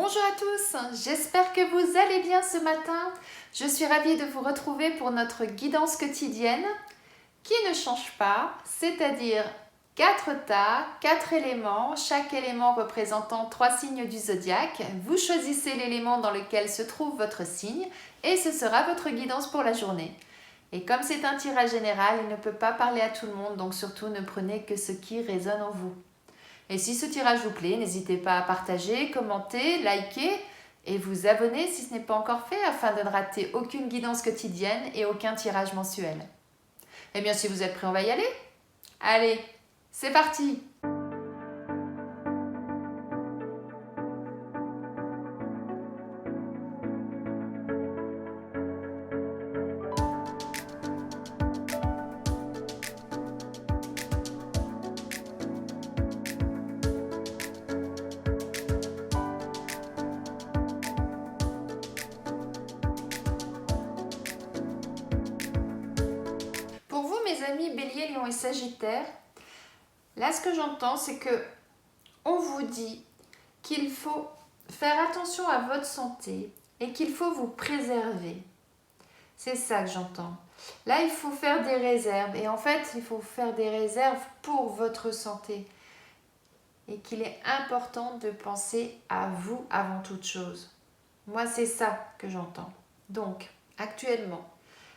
Bonjour à tous, j'espère que vous allez bien ce matin. Je suis ravie de vous retrouver pour notre guidance quotidienne qui ne change pas, c'est-à-dire 4 tas, 4 éléments, chaque élément représentant 3 signes du zodiaque. Vous choisissez l'élément dans lequel se trouve votre signe et ce sera votre guidance pour la journée. Et comme c'est un tirage général, il ne peut pas parler à tout le monde, donc surtout ne prenez que ce qui résonne en vous. Et si ce tirage vous plaît, n'hésitez pas à partager, commenter, liker et vous abonner si ce n'est pas encore fait afin de ne rater aucune guidance quotidienne et aucun tirage mensuel. Eh bien, si vous êtes prêts, on va y aller. Allez, c'est parti! Pour vous, mes amis Bélier, Lion et Sagittaire, là, ce que j'entends, c'est que on vous dit qu'il faut faire attention à votre santé et qu'il faut vous préserver. C'est ça que j'entends. Là, il faut faire des réserves. Et en fait, il faut faire des réserves pour votre santé. Et qu'il est important de penser à vous avant toute chose. Moi, c'est ça que j'entends. Donc, actuellement,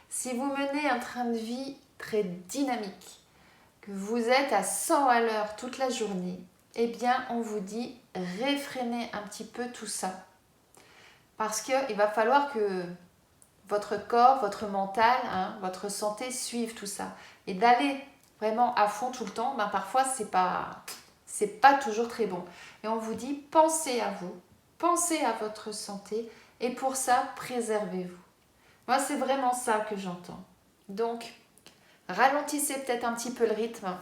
si vous menez un train de vie très dynamique, que vous êtes à 100 à l'heure toute la journée, eh bien, on vous dit réfrénez un petit peu tout ça. Parce qu'il va falloir que votre corps, votre mental, votre santé suivent tout ça. Et d'aller vraiment à fond tout le temps, parfois, c'est pas toujours très bon. Et on vous dit pensez à vous, pensez à votre santé et pour ça, préservez-vous. Moi, c'est vraiment ça que j'entends. Donc, ralentissez peut-être un petit peu le rythme.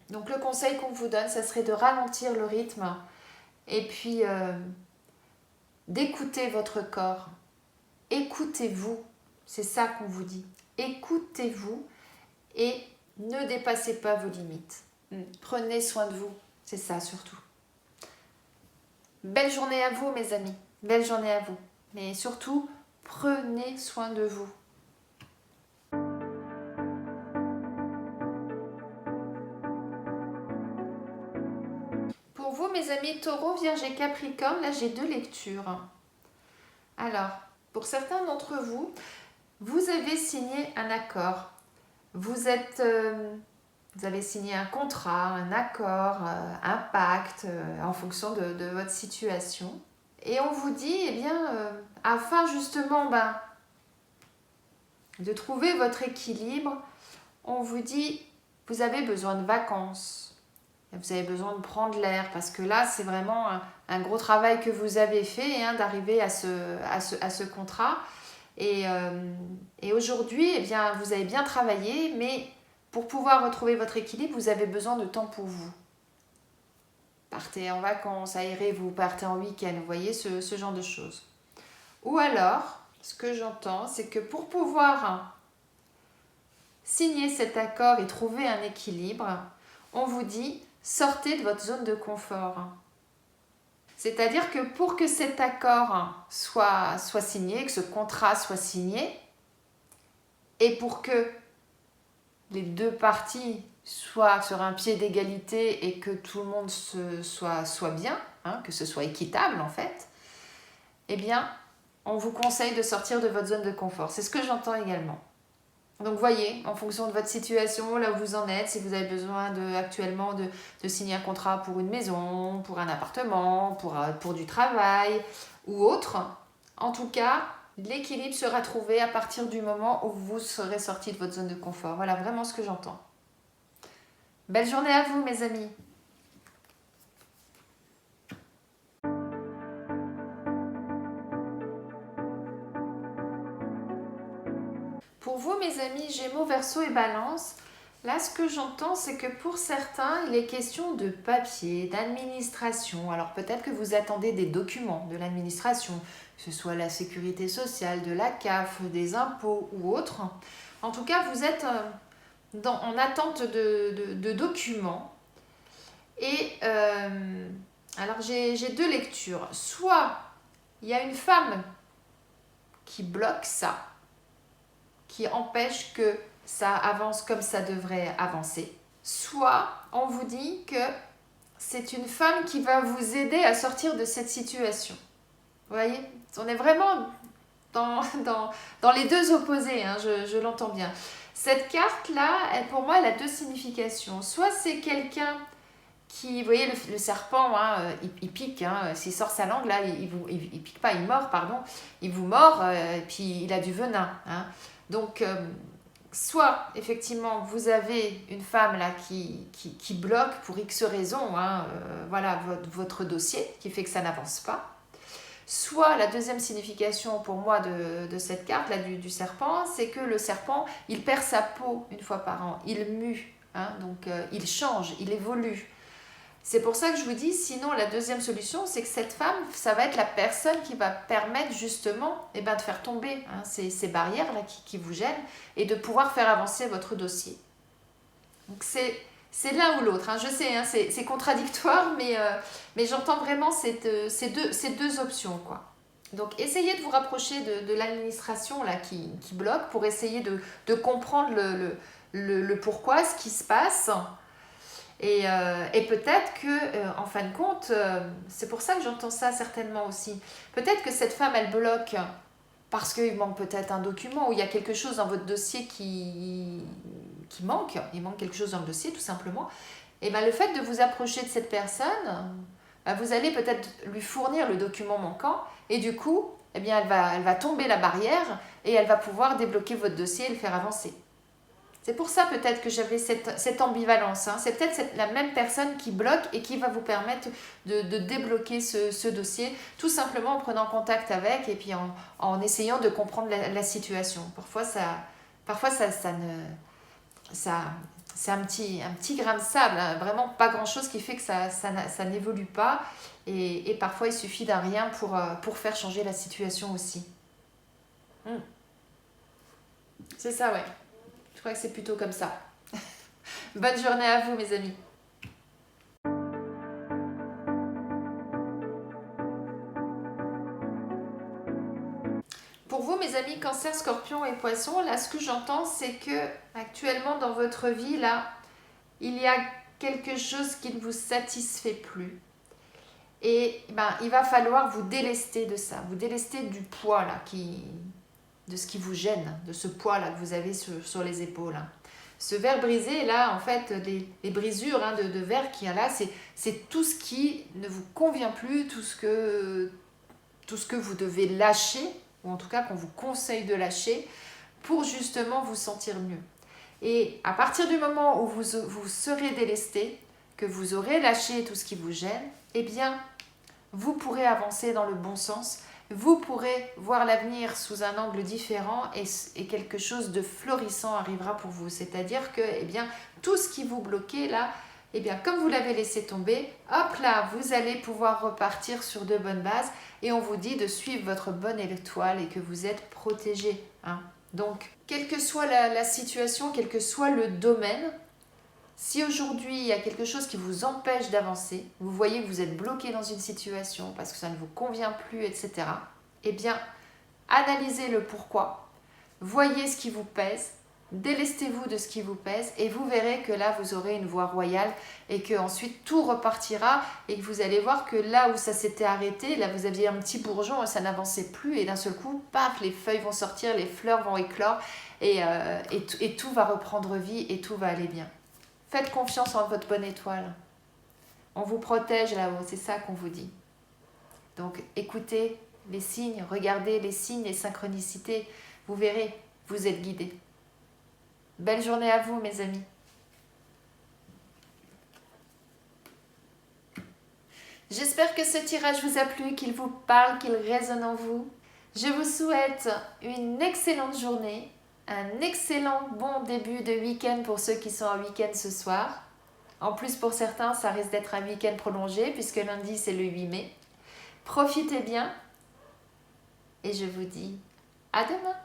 Donc, le conseil qu'on vous donne, ça serait de ralentir le rythme et puis d'écouter votre corps. Écoutez-vous, c'est ça qu'on vous dit. Écoutez-vous et ne dépassez pas vos limites. Prenez soin de vous, c'est ça surtout. Belle journée à vous, mes amis. Belle journée à vous. Mais surtout, prenez soin de vous. Pour vous, mes amis Taureau, Vierge et Capricorne, là j'ai 2 lectures. Alors, pour certains d'entre vous, vous avez signé un accord. Vous avez signé un contrat, un accord, un pacte en fonction de votre situation. Et on vous dit, eh bien, afin justement de trouver votre équilibre, on vous dit, vous avez besoin de vacances. Vous avez besoin de prendre l'air parce que là, c'est vraiment un gros travail que vous avez fait d'arriver à ce contrat. Et aujourd'hui, eh bien, vous avez bien travaillé, mais pour pouvoir retrouver votre équilibre, vous avez besoin de temps pour vous. Partez en vacances, aérez-vous, partez en week-end, vous voyez ce genre de choses. Ou alors, ce que j'entends, c'est que pour pouvoir signer cet accord et trouver un équilibre, on vous dit sortez de votre zone de confort. C'est-à-dire que pour que cet accord soit signé, que ce contrat soit signé, et pour que les 2 parties soient sur un pied d'égalité et que tout le monde soit bien, que ce soit équitable en fait, eh bien, on vous conseille de sortir de votre zone de confort. C'est ce que j'entends également. Donc voyez, en fonction de votre situation, là où vous en êtes, si vous avez besoin actuellement de signer un contrat pour une maison, pour un appartement, pour du travail ou autre, en tout cas, l'équilibre sera trouvé à partir du moment où vous serez sorti de votre zone de confort. Voilà vraiment ce que j'entends. Belle journée à vous, mes amis. Pour vous, mes amis Gémeaux, Verseau et Balance, là, ce que j'entends, c'est que pour certains, il est question de papier, d'administration. Alors peut-être que vous attendez des documents de l'administration, que ce soit la sécurité sociale, de la CAF, des impôts ou autre. En tout cas, vous êtes en attente de documents. Et alors, j'ai 2 lectures. Soit il y a une femme qui bloque ça, qui empêche que ça avance comme ça devrait avancer. Soit on vous dit que c'est une femme qui va vous aider à sortir de cette situation. Vous voyez, on est vraiment dans les deux opposés, hein, je l'entends bien. Cette carte-là, pour moi, elle a deux significations. Soit c'est quelqu'un qui, vous voyez, le serpent, hein, il pique, hein, s'il sort sa langue, là, il pique pas, il mord, pardon, il vous mord, et puis il a du venin. Hein. Donc, soit, effectivement, vous avez une femme là qui bloque pour X raisons, hein, voilà, votre dossier, qui fait que ça n'avance pas. Soit la deuxième signification pour moi de cette carte là du serpent, c'est que le serpent, il perd sa peau une fois par an, il mue, hein, donc il change, il évolue. C'est pour ça que je vous dis, sinon la deuxième solution, c'est que cette femme, ça va être la personne qui va permettre justement de faire tomber hein, ces barrières là qui vous gênent et de pouvoir faire avancer votre dossier. Donc c'est l'un ou l'autre, hein. Je sais, hein, c'est contradictoire, mais j'entends vraiment ces deux options, quoi. Donc essayez de vous rapprocher de l'administration là qui bloque pour essayer de comprendre le pourquoi, ce qui se passe. Et peut-être que, en fin de compte, c'est pour ça que j'entends ça certainement aussi. Peut-être que cette femme, elle bloque parce qu'il manque peut-être un document ou il y a quelque chose dans votre dossier qui manque. Il manque quelque chose dans le dossier, tout simplement. Et bien, le fait de vous approcher de cette personne, vous allez peut-être lui fournir le document manquant et du coup, eh bien, elle va tomber la barrière et elle va pouvoir débloquer votre dossier et le faire avancer. C'est pour ça peut-être que j'avais cette ambivalence. Hein. C'est peut-être la même personne qui bloque et qui va vous permettre de débloquer ce dossier, tout simplement en prenant contact avec et puis en essayant de comprendre la situation. Parfois, c'est un petit grain de sable, hein, vraiment pas grand-chose qui fait que ça n'évolue pas. Et parfois, il suffit d'un rien pour faire changer la situation aussi. C'est ça, ouais. Je crois que c'est plutôt comme ça. Bonne journée à vous, mes amis. Pour vous, mes amis, Cancer, Scorpion et Poisson, là, ce que j'entends, c'est que actuellement dans votre vie, là, il y a quelque chose qui ne vous satisfait plus. Et il va falloir vous délester de ça, vous délester du poids là, de ce qui vous gêne, de ce poids là que vous avez sur les épaules. Hein. Ce verre brisé, là, en fait, les brisures hein, de verre qu'il y a là, c'est tout ce qui ne vous convient plus, tout ce que vous devez lâcher, ou en tout cas qu'on vous conseille de lâcher, pour justement vous sentir mieux. Et à partir du moment où vous serez délesté, que vous aurez lâché tout ce qui vous gêne, eh bien, vous pourrez avancer dans le bon sens, vous pourrez voir l'avenir sous un angle différent et quelque chose de florissant arrivera pour vous. C'est-à-dire que eh bien, tout ce qui vous bloquait là, eh bien, comme vous l'avez laissé tomber, hop là, vous allez pouvoir repartir sur de bonnes bases et on vous dit de suivre votre bonne étoile et que vous êtes protégé. Hein. Donc, quelle que soit la situation, quel que soit le domaine, si aujourd'hui il y a quelque chose qui vous empêche d'avancer, vous voyez que vous êtes bloqué dans une situation parce que ça ne vous convient plus, etc., eh bien, analysez le pourquoi, voyez ce qui vous pèse, délestez-vous de ce qui vous pèse et vous verrez que là, vous aurez une voie royale et que ensuite tout repartira et que vous allez voir que là où ça s'était arrêté, là vous aviez un petit bourgeon et ça n'avançait plus et d'un seul coup, paf, les feuilles vont sortir, les fleurs vont éclore et tout va reprendre vie et tout va aller bien. Faites confiance en votre bonne étoile. On vous protège là-haut, c'est ça qu'on vous dit. Donc écoutez les signes, regardez les signes, les synchronicités. Vous verrez, vous êtes guidés. Belle journée à vous, mes amis. J'espère que ce tirage vous a plu, qu'il vous parle, qu'il résonne en vous. Je vous souhaite une excellente journée. Un excellent bon début de week-end pour ceux qui sont en week-end ce soir. En plus, pour certains, ça risque d'être un week-end prolongé puisque lundi, c'est le 8 mai. Profitez bien et je vous dis à demain.